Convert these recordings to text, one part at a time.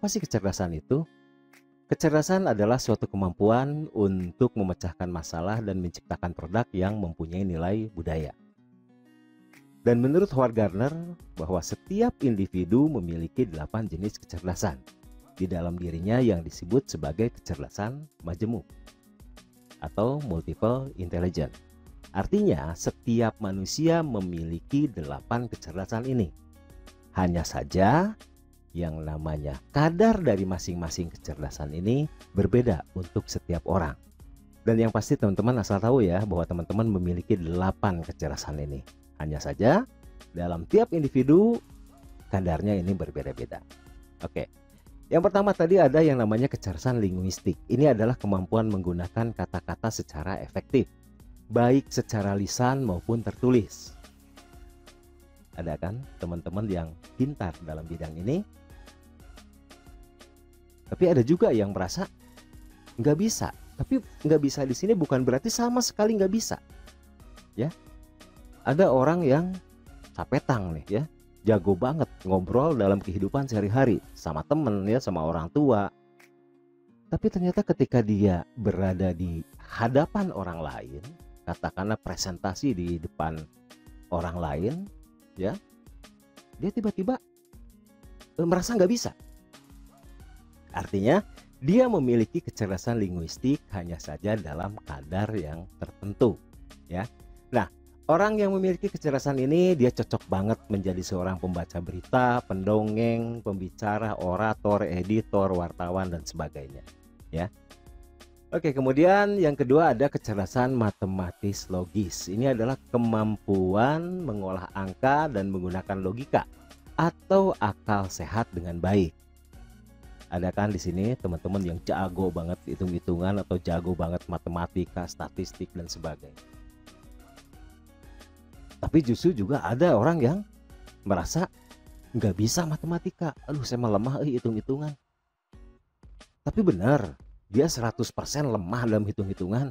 Apa sih kecerdasan itu? Kecerdasan adalah suatu kemampuan untuk memecahkan masalah dan menciptakan produk yang mempunyai nilai budaya. Dan menurut Howard Gardner, bahwa setiap individu memiliki 8 jenis kecerdasan di dalam dirinya yang disebut sebagai kecerdasan majemuk atau multiple intelligence. Artinya, setiap manusia memiliki 8 kecerdasan ini. Hanya saja, yang namanya kadar dari masing-masing kecerdasan ini berbeda untuk setiap orang. Dan yang pasti teman-teman asal tahu ya, bahwa teman-teman memiliki 8 kecerdasan ini. Hanya saja dalam tiap individu kadarnya ini berbeda-beda. Oke. Yang pertama tadi ada yang namanya kecerdasan linguistik. Ini adalah kemampuan menggunakan kata-kata secara efektif, baik secara lisan maupun tertulis. Ada kan teman-teman yang pintar dalam bidang ini? Tapi ada juga yang merasa nggak bisa. Tapi nggak bisa di sini bukan berarti sama sekali nggak bisa. Ya, ada orang yang capetang nih ya, jago banget ngobrol dalam kehidupan sehari-hari sama temen ya, sama orang tua. Tapi ternyata ketika dia berada di hadapan orang lain, katakanlah presentasi di depan orang lain, ya, dia tiba-tiba merasa nggak bisa. Artinya dia memiliki kecerdasan linguistik hanya saja dalam kadar yang tertentu, ya. Nah, orang yang memiliki kecerdasan ini dia cocok banget menjadi seorang pembaca berita, pendongeng, pembicara, orator, editor, wartawan dan sebagainya, ya. Oke, kemudian yang kedua ada kecerdasan matematis logis. Ini adalah kemampuan mengolah angka dan menggunakan logika atau akal sehat dengan baik. Ada kan di sini teman-teman yang jago banget hitung-hitungan atau jago banget matematika, statistik dan sebagainya. Tapi justru juga ada orang yang merasa nggak bisa matematika. Aduh, saya mah lemah hitung-hitungan. Tapi benar, dia 100% lemah dalam hitung-hitungan.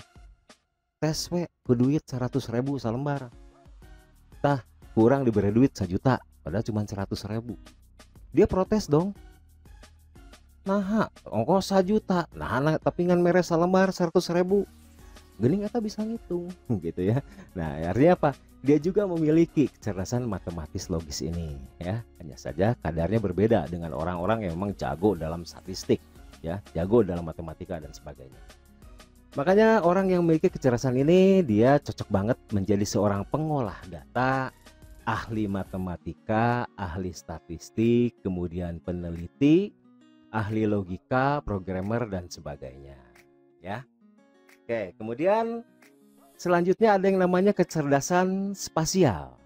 Tes we ku duit 100.000 salembar. Tah, kurang diberi duit 1 juta, padahal cuma 100.000. Dia protes dong. Nah, ongkos 1 juta. Nah, tapi ngan mere salembar 100.000. Geuning eta bisa ngitung gitu ya. Nah, artinya apa? Dia juga memiliki kecerdasan matematis logis ini ya. Hanya saja kadarnya berbeda dengan orang-orang yang memang jago dalam statistik ya, jago dalam matematika dan sebagainya. Makanya orang yang memiliki kecerdasan ini dia cocok banget menjadi seorang pengolah data, ahli matematika, ahli statistik, kemudian peneliti, ahli logika, programmer dan sebagainya ya. Oke, kemudian selanjutnya ada yang namanya kecerdasan spasial.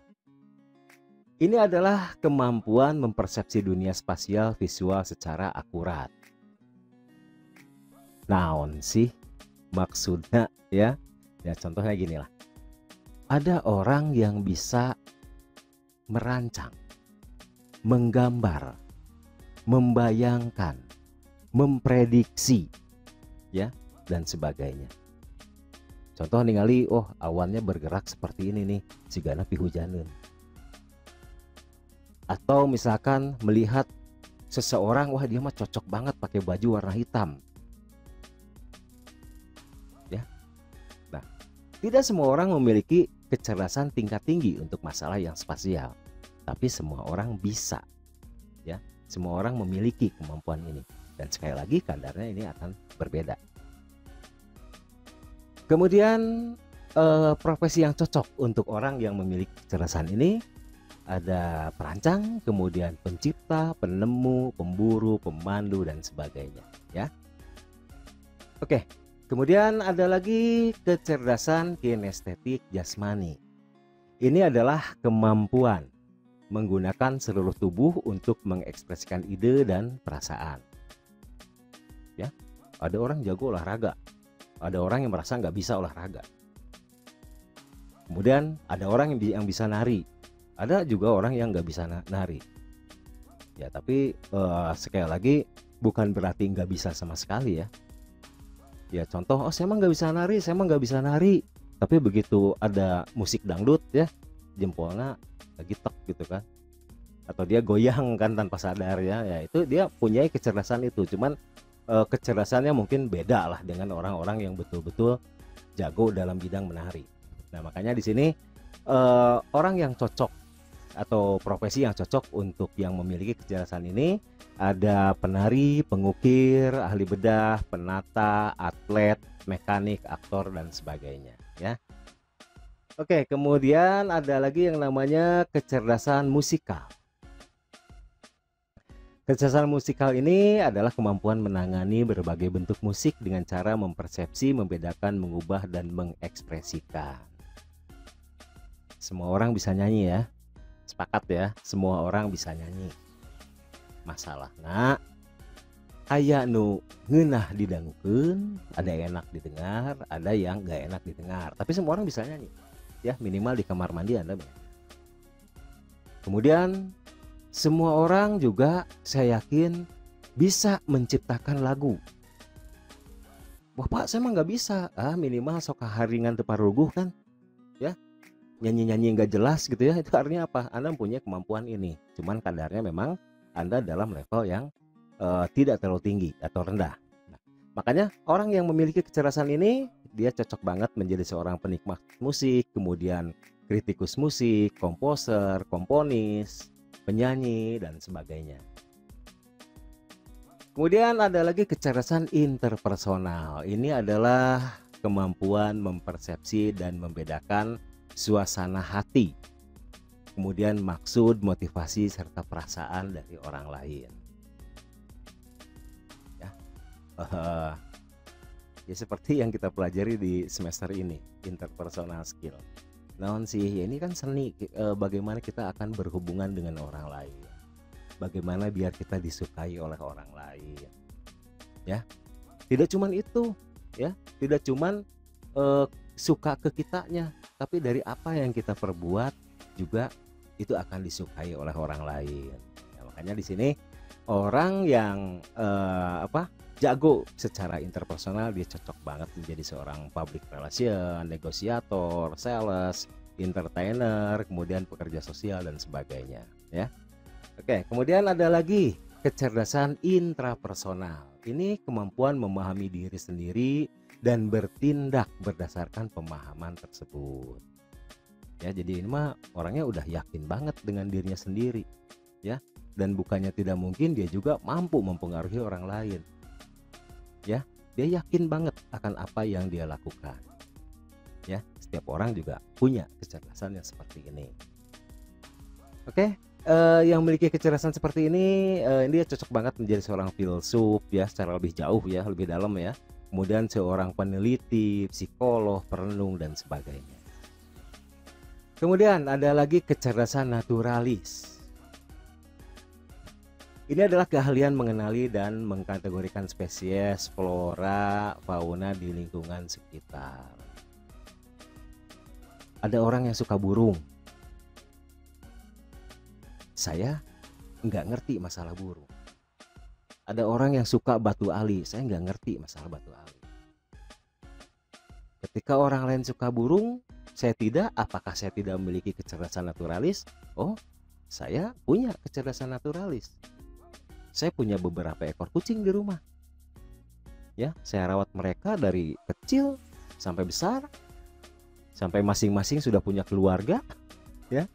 Ini adalah kemampuan mempersepsi dunia spasial visual secara akurat. Naon sih maksudnya ya? Ya contohnya gini lah. Ada orang yang bisa merancang, menggambar, membayangkan, memprediksi ya dan sebagainya. Contoh ningali, oh awannya bergerak seperti ini nih, sigana pihujaneun. Atau misalkan melihat seseorang, wah dia mah cocok banget pakai baju warna hitam. Ya. Nah, tidak semua orang memiliki kecerdasan tingkat tinggi untuk masalah yang spasial, tapi semua orang bisa. Ya, semua orang memiliki kemampuan ini. Dan sekali lagi kadarnya ini akan berbeda. Kemudian profesi yang cocok untuk orang yang memiliki kecerdasan ini ada perancang, kemudian pencipta, penemu, pemburu, pemandu dan sebagainya ya. Oke, kemudian ada lagi kecerdasan kinestetik jasmani. Ini adalah kemampuan menggunakan seluruh tubuh untuk mengekspresikan ide dan perasaan. Ya, ada orang jago olahraga. Ada orang yang merasa nggak bisa olahraga. Kemudian ada orang yang bisa nari. Ada juga orang yang nggak bisa nari. Ya tapi sekali lagi bukan berarti nggak bisa sama sekali ya. Ya contoh, oh saya emang nggak bisa nari, saya emang nggak bisa nari. Tapi begitu ada musik dangdut ya, jempolnya lagi tek gitu kan. atau dia goyang kan tanpa sadar ya, ya itu dia punya kecerdasan itu. Cuman kecerdasannya mungkin beda lah dengan orang-orang yang betul-betul jago dalam bidang menari. Nah makanya di sini orang yang cocok atau profesi yang cocok untuk yang memiliki kecerdasan ini ada penari, pengukir, ahli bedah, penata, atlet, mekanik, aktor dan sebagainya ya. Oke, kemudian ada lagi yang namanya kecerdasan musikal. Kecerdasan musikal ini adalah kemampuan menangani berbagai bentuk musik dengan cara mempersepsi, membedakan, mengubah, dan mengekspresikan. Semua orang bisa nyanyi ya. Sepakat ya, semua orang bisa nyanyi. Masalahnya aya nu ngeunah didangukeun, ada yang enak didengar, ada yang gak enak didengar. Tapi semua orang bisa nyanyi. Ya, minimal di kamar mandi Anda. Kemudian semua orang juga saya yakin bisa menciptakan lagu. Wah Pak, saya mah nggak bisa. Minimal sok haringan teu paruguh kan. Ya, nyanyi-nyanyi nggak jelas gitu ya. Itu artinya apa? Anda punya kemampuan ini. Cuman kadarnya memang Anda dalam level yang tidak terlalu tinggi atau rendah. Nah, makanya orang yang memiliki kecerdasan ini dia cocok banget menjadi seorang penikmat musik, kemudian kritikus musik, komposer, komponis, penyanyi dan sebagainya. Kemudian ada lagi kecerdasan interpersonal. Ini adalah kemampuan mempersepsi dan membedakan suasana hati, kemudian maksud, motivasi serta perasaan dari orang lain. Ya seperti yang kita pelajari di semester ini, interpersonal skill. Naon sih, ya ini kan seni, bagaimana kita akan berhubungan dengan orang lain, bagaimana biar kita disukai oleh orang lain. Ya, tidak cuman itu, ya, tidak cuman suka ke kitanya, tapi dari apa yang kita perbuat juga itu akan disukai oleh orang lain. Nah, makanya di sini orang yang jago secara interpersonal dia cocok banget menjadi seorang public relation, negosiator, sales, entertainer, kemudian pekerja sosial dan sebagainya ya. Oke, kemudian ada lagi kecerdasan intrapersonal. Ini kemampuan memahami diri sendiri dan bertindak berdasarkan pemahaman tersebut. Ya, jadi ini mah orangnya udah yakin banget dengan dirinya sendiri ya, dan bukannya tidak mungkin dia juga mampu mempengaruhi orang lain. Ya, dia yakin banget akan apa yang dia lakukan. Ya, setiap orang juga punya kecerdasan yang seperti ini. Oke, yang memiliki kecerdasan seperti ini dia cocok banget menjadi seorang filsuf ya, secara lebih jauh ya, lebih dalam ya. Kemudian seorang peneliti, psikolog, perenung dan sebagainya. Kemudian ada lagi kecerdasan naturalis. Ini adalah keahlian mengenali dan mengkategorikan spesies, flora, fauna di lingkungan sekitar. Ada orang yang suka burung. Saya nggak ngerti masalah burung. Ada orang yang suka batu ali. Saya nggak ngerti masalah batu ali. Ketika orang lain suka burung, saya tidak. Apakah saya tidak memiliki kecerdasan naturalis? Oh, saya punya kecerdasan naturalis. Saya punya beberapa ekor kucing di rumah. Ya, saya rawat mereka dari kecil sampai besar, sampai masing-masing sudah punya keluarga. Ya,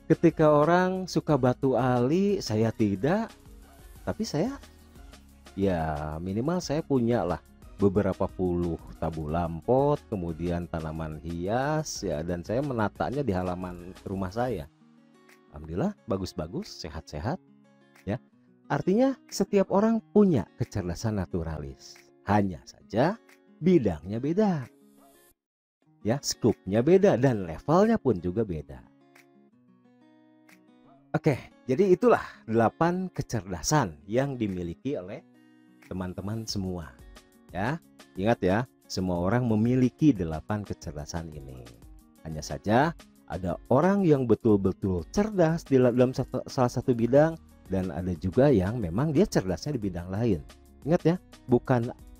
ketika orang suka batu ali, saya tidak. Tapi saya, ya minimal saya punya lah beberapa puluh tabu lampot, kemudian tanaman hias, ya, dan saya menatanya di halaman rumah saya. Alhamdulillah, bagus-bagus, sehat-sehat. Ya, artinya setiap orang punya kecerdasan naturalis. Hanya saja bidangnya beda. Ya, skupnya beda dan levelnya pun juga beda. Oke, jadi itulah 8 kecerdasan yang dimiliki oleh teman-teman semua. Ya, ingat ya, semua orang memiliki 8 kecerdasan ini. Hanya saja ada orang yang betul-betul cerdas di dalam salah satu bidang, dan ada juga yang memang dia cerdasnya di bidang lain. Ingat ya,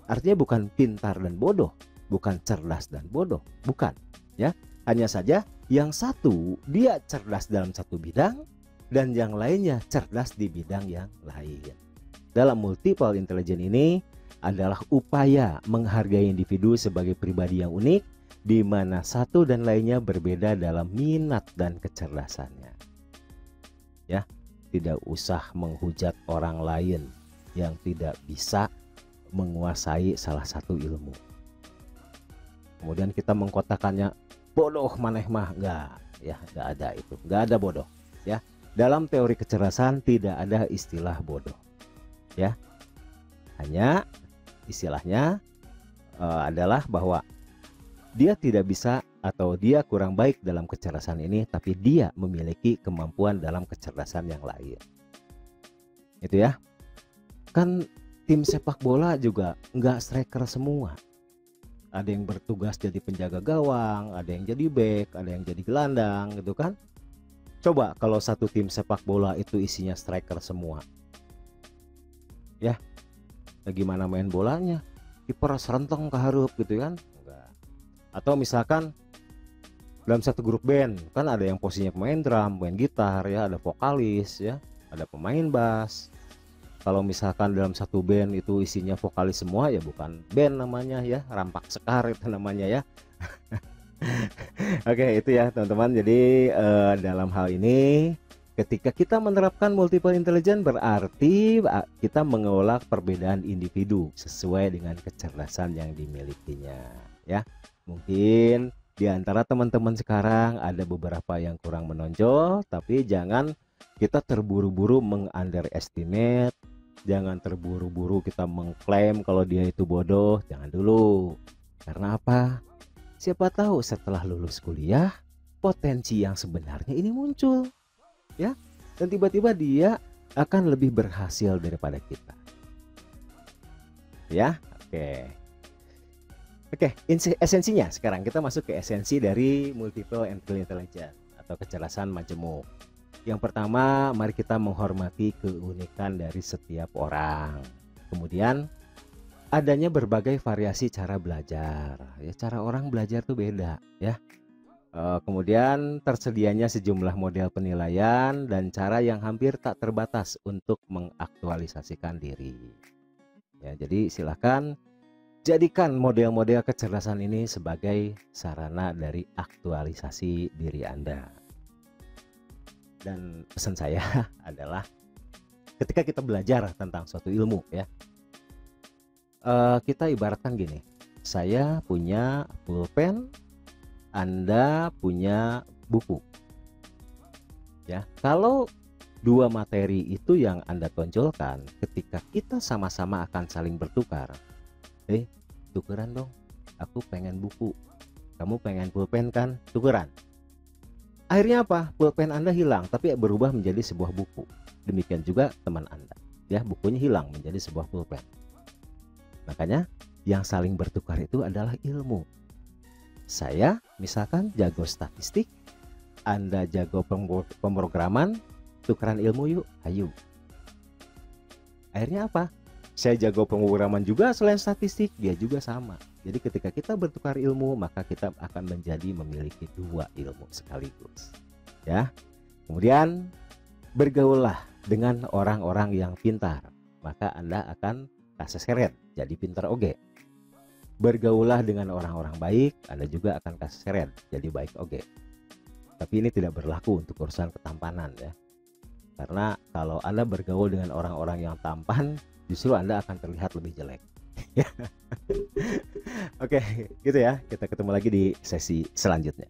artinya bukan pintar dan bodoh, bukan cerdas dan bodoh, bukan ya. Hanya saja yang satu dia cerdas dalam satu bidang, dan yang lainnya cerdas di bidang yang lain. Dalam multiple intelligence ini adalah upaya menghargai individu sebagai pribadi yang unik, di mana satu dan lainnya berbeda dalam minat dan kecerdasannya. Ya, tidak usah menghujat orang lain yang tidak bisa menguasai salah satu ilmu. Kemudian kita mengkotakannya bodoh maneh mah, enggak ada itu, enggak ada bodoh. Ya, dalam teori kecerdasan tidak ada istilah bodoh. Ya, hanya istilahnya adalah bahwa dia tidak bisa atau dia kurang baik dalam kecerdasan ini, tapi dia memiliki kemampuan dalam kecerdasan yang lain. Itu ya. Kan tim sepak bola juga nggak striker semua. Ada yang bertugas jadi penjaga gawang, ada yang jadi bek, ada yang jadi gelandang gitu kan. Coba kalau satu tim sepak bola itu isinya striker semua. Ya, gimana main bolanya? Kiper serenteng keharup gitu kan. Atau misalkan dalam satu grup band kan ada yang posisinya pemain drum, pemain gitar ya, ada vokalis ya, ada pemain bass. Kalau misalkan dalam satu band itu isinya vokalis semua ya bukan band namanya ya, rampak sekar itu namanya ya. Oke, itu ya teman-teman. Jadi dalam hal ini ketika kita menerapkan multiple intelligence berarti kita mengelola perbedaan individu sesuai dengan kecerdasan yang dimilikinya ya. Mungkin di antara teman-teman sekarang ada beberapa yang kurang menonjol, tapi jangan kita terburu-buru meng-underestimate, jangan terburu-buru kita mengklaim kalau dia itu bodoh, jangan dulu. Karena apa? Siapa tahu setelah lulus kuliah, potensi yang sebenarnya ini muncul. Ya, dan tiba-tiba dia akan lebih berhasil daripada kita. Ya, oke. Oke, esensinya sekarang kita masuk ke esensi dari multiple intelligence atau kecerdasan majemuk. Yang pertama, mari kita menghormati keunikan dari setiap orang. Kemudian adanya berbagai variasi cara belajar. Ya, cara orang belajar tuh beda ya. Kemudian tersedianya sejumlah model penilaian dan cara yang hampir tak terbatas untuk mengaktualisasikan diri. Ya, jadi silakan jadikan model-model kecerdasan ini sebagai sarana dari aktualisasi diri Anda. Dan pesan saya adalah ketika kita belajar tentang suatu ilmu ya, kita ibaratkan gini, saya punya pulpen, Anda punya buku. Ya, kalau dua materi itu yang Anda tonjolkan, ketika kita sama-sama akan saling bertukar, tukeran dong, aku pengen buku, kamu pengen pulpen kan, tukeran. Akhirnya apa? Pulpen Anda hilang tapi berubah menjadi sebuah buku. Demikian juga teman Anda ya, bukunya hilang menjadi sebuah pulpen. Makanya yang saling bertukar itu adalah ilmu. Saya misalkan jago statistik, Anda jago pemrograman, tukeran ilmu yuk, ayo. Akhirnya apa? Saya jago pemrograman juga selain statistik, dia juga sama. Jadi ketika kita bertukar ilmu, maka kita akan menjadi memiliki dua ilmu sekaligus. Ya. Kemudian bergaullah dengan orang-orang yang pintar, maka Anda akan kaseseret, jadi pintar oge. Bergaullah dengan orang-orang baik, Anda juga akan kaseseret, jadi baik oge. Tapi ini tidak berlaku untuk urusan ketampanan ya. Karena kalau Anda bergaul dengan orang-orang yang tampan, justru Anda akan terlihat lebih jelek. Oke, gitu ya. Kita ketemu lagi di sesi selanjutnya.